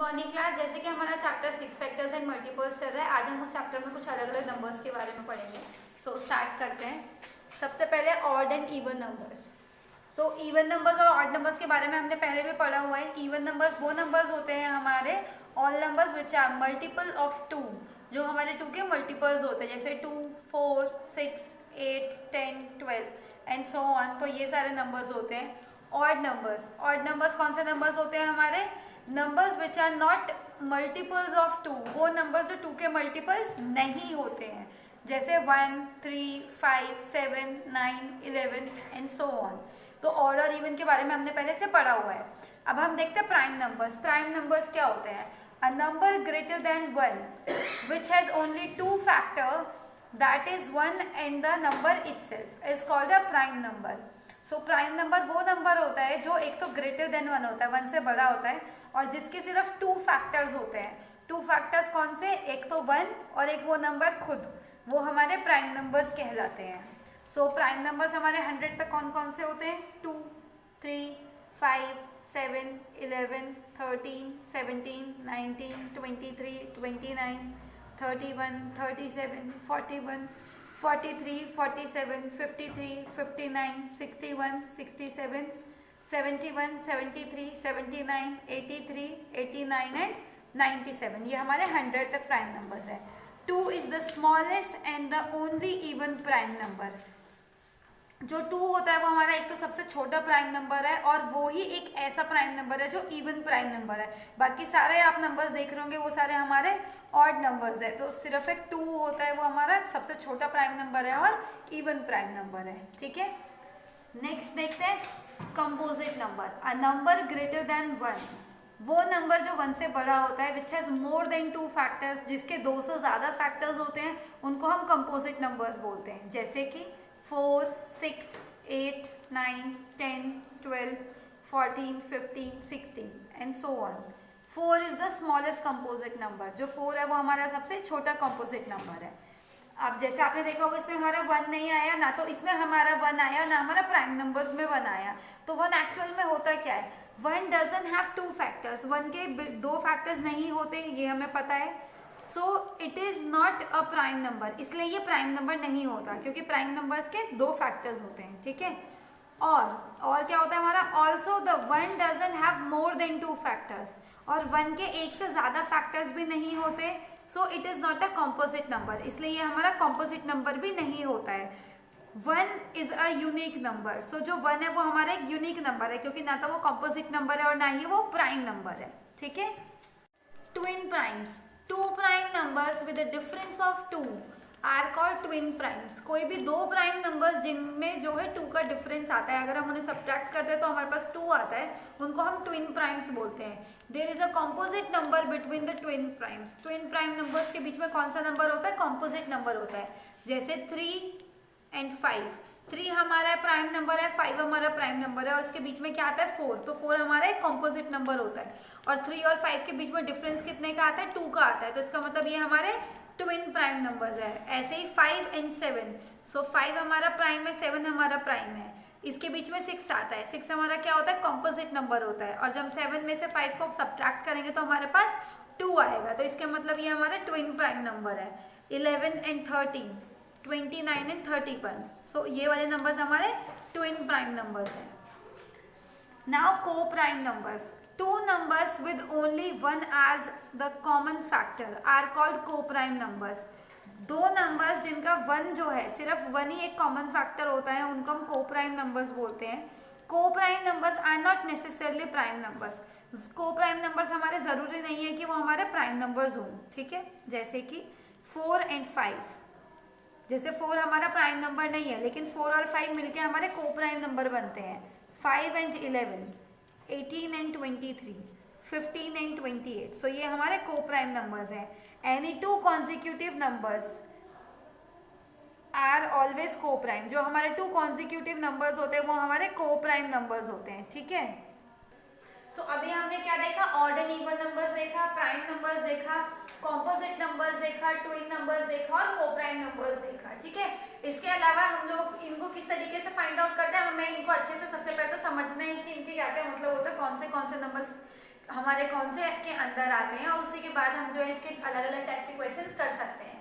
Morning class. जैसे कि हमारा चैप्टर 6 फैक्टर्स एंड मल्टीपल्स चल रहा है, आज हम उस चैप्टर में कुछ अलग अलग नंबर्स के बारे में पढ़ेंगे। सो स्टार्ट करते हैं। सबसे पहले odd and even numbers. So even numbers और ऑड नंबर्स के बारे में हमने पहले भी पढ़ा हुआ है। इवन नंबर्स वो नंबर्स होते हैं हमारे all numbers which are multiple of 2, जो हमारे 2 के मल्टीपल्स होते हैं, जैसे 2, 4, 6, 8, 10, 12 एंड सो ऑन। तो ये सारे नंबर्स होते हैं ऑड नंबर्स कौन से नंबर्स होते हैं हमारे? Numbers which are not multiples of 2, वो नंबर्स जो 2 के मल्टीपल्स नहीं होते हैं, जैसे 1, 3, 5, 7, 9, 11 एंड सो ऑन। तो ऑड और इवन के बारे में हमने पहले से पढ़ा हुआ है। अब हम देखते हैं प्राइम नंबर्स। प्राइम नंबर्स क्या होते हैं? A number greater than 1 which has only 2 factor, that is 1 and the number itself is called a prime number. So prime number वो नंबर होता है जो एक तो ग्रेटर देन 1 होता है, 1 से बड़ा होता है, और जिसके सिर्फ 2 फैक्टर्स होते हैं। 2 फैक्टर्स कौन से? एक तो 1 और एक वो नंबर खुद, वो हमारे प्राइम नंबर्स कहलाते हैं। सो प्राइम नंबर्स हमारे 100 तक कौन कौन से होते हैं? 2, 3, 5, 7, 11, 13, 17, 19, 23, 29, 31, 37, 41, 43, 47, 53, 59, 61, 67, 71, 73, 79, 83, 89 एंड 97। ये हमारे 100 तक प्राइम नंबर्स है। 2 is the smallest and the only even prime number. जो 2 होता है वो हमारा एक तो सबसे छोटा प्राइम नंबर है, और वो ही एक ऐसा प्राइम नंबर है जो इवन प्राइम नंबर है। बाकी सारे आप नंबर्स देख रहे होंगे वो सारे हमारे ऑड नंबर्स है, तो सिर्फ एक 2 होता है वो हमारा सबसे छोटा प्राइम नंबर है और इवन प्राइम नंबर है। ठीक है, नेक्स्ट देखते हैं composite number. A number greater than 1, वो नंबर जो 1 से बड़ा होता है, which has more than 2 factors, जिसके 2 से ज़्यादा फैक्टर्स होते हैं, उनको हम कंपोजिट नंबर्स बोलते हैं। जैसे कि 4, 6, 8, 9, 10, 12, 14, 15, 16 and so on. 4 is the smallest composite number. जो 4 है वो हमारा सबसे छोटा कंपोजिट नंबर है। अब जैसे आपने देखा होगा इसमें हमारा 1 नहीं आया ना, तो इसमें हमारा 1 आया ना, हमारा प्राइम नंबर्स में 1 आया। तो 1 एक्चुअल में होता क्या है? 1 डजंट हैव 2 फैक्टर्स, 1 के 2 फैक्टर्स नहीं होते, ये हमें पता है। So it is not a prime number, इसलिए ये प्राइम नंबर नहीं होता, क्योंकि प्राइम नंबर्स के 2 फैक्टर्स होते हैं। ठीक है, और क्या होता है हमारा? Also the 1 doesn't have more than 2 factors, और 1 के एक से ज़्यादा फैक्टर्स भी नहीं होते। So it is not a composite number, इसलिए ये हमारा कॉम्पोजिट नंबर भी नहीं होता है। 1 इज अ यूनिक नंबर। सो जो 1 है वो हमारा एक यूनिक नंबर है, क्योंकि ना तो वो कॉम्पोजिट नंबर है और ना ही वो प्राइम नंबर है। ठीक है, twin primes. 2 prime numbers with a difference of 2 are called twin primes. कोई भी 2 प्राइम नंबर्स जिनमें जो है 2 का डिफरेंस आता है, अगर हम उन्हें सब्ट्रैक्ट करते हैं तो हमारे पास 2 आता है, उनको हम ट्विन प्राइम्स बोलते हैं। There is a composite number between the twin primes. Twin prime numbers के बीच में कौन सा नंबर होता है? कॉम्पोजिट नंबर होता है। जैसे 3 एंड 5। 3 हमारा प्राइम नंबर है, 5 हमारा प्राइम नंबर है, और इसके बीच में क्या आता है? 4। तो 4 हमारा एक कॉम्पोजिट नंबर होता है, और 3 और 5 के बीच में डिफरेंस कितने का आता है? 2 का आता है। तो इसका मतलब ये हमारे ट्विन प्राइम नंबर्स है। ऐसे ही 5 एंड 7। सो 5 हमारा प्राइम है, 7 हमारा प्राइम है, इसके बीच में 6 आता है। 6 हमारा क्या होता है? कॉम्पोजिट नंबर होता है, और जब 7 में से 5 को सब्ट्रैक्ट करेंगे तो हमारे पास 2 आएगा। तो इसका मतलब ये हमारा ट्विन प्राइम नंबर है। 11 एंड 13, 29 एंड 31। सो ये वाले नंबर्स हमारे ट्विन प्राइम नंबर्स हैं। नाउ को prime numbers. 2 numbers with only 1 as the common factor are called co-prime numbers। 2 numbers जिनका 1 जो है, सिर्फ 1 ही एक कॉमन फैक्टर होता है, उनको हम को-प्राइम नंबर्स बोलते हैं। Coprime numbers are not necessarily prime numbers. Coprime numbers हमारे ज़रूरी नहीं है कि वो हमारे प्राइम नंबर्स हों। ठीक है, जैसे कि 4 एंड 5। जैसे 4 हमारा प्राइम नंबर नहीं है, लेकिन 4 और 5 मिलके हमारे को-प्राइम नंबर बनते हैं। 5 एंड 11, 18 एंड 23, 15 एंड 28। सो ये हमारे को प्राइम नंबर्स हैं। Any 2 consecutive numbers are always coprime. जो हमारे 2 कॉन्जिक्यूटिव नंबर्स होते हैं वो हमारे को प्राइम नंबर्स होते हैं। ठीक है, सो अभी हमने क्या देखा? ऑड एंड इवन नंबर्स देखा, प्राइम नंबर्स देखा, कॉम्पोजिट नंबर्स देखा, ट्विन नंबर्स देखा और को प्राइम नंबर्स देखा। ठीक है, इसके अलावा हम लोग इनको किस तरीके से फाइंड आउट करते हैं, हमें इनको अच्छे से सबसे पहले तो समझना है कि इनके क्या क्या मतलब होता है, कौन से नंबर्स हमारे कौन से के अंदर आते हैं और उसी के बाद हम जो है इसके अलग अलग टाइप के क्वेश्चंस कर सकते हैं।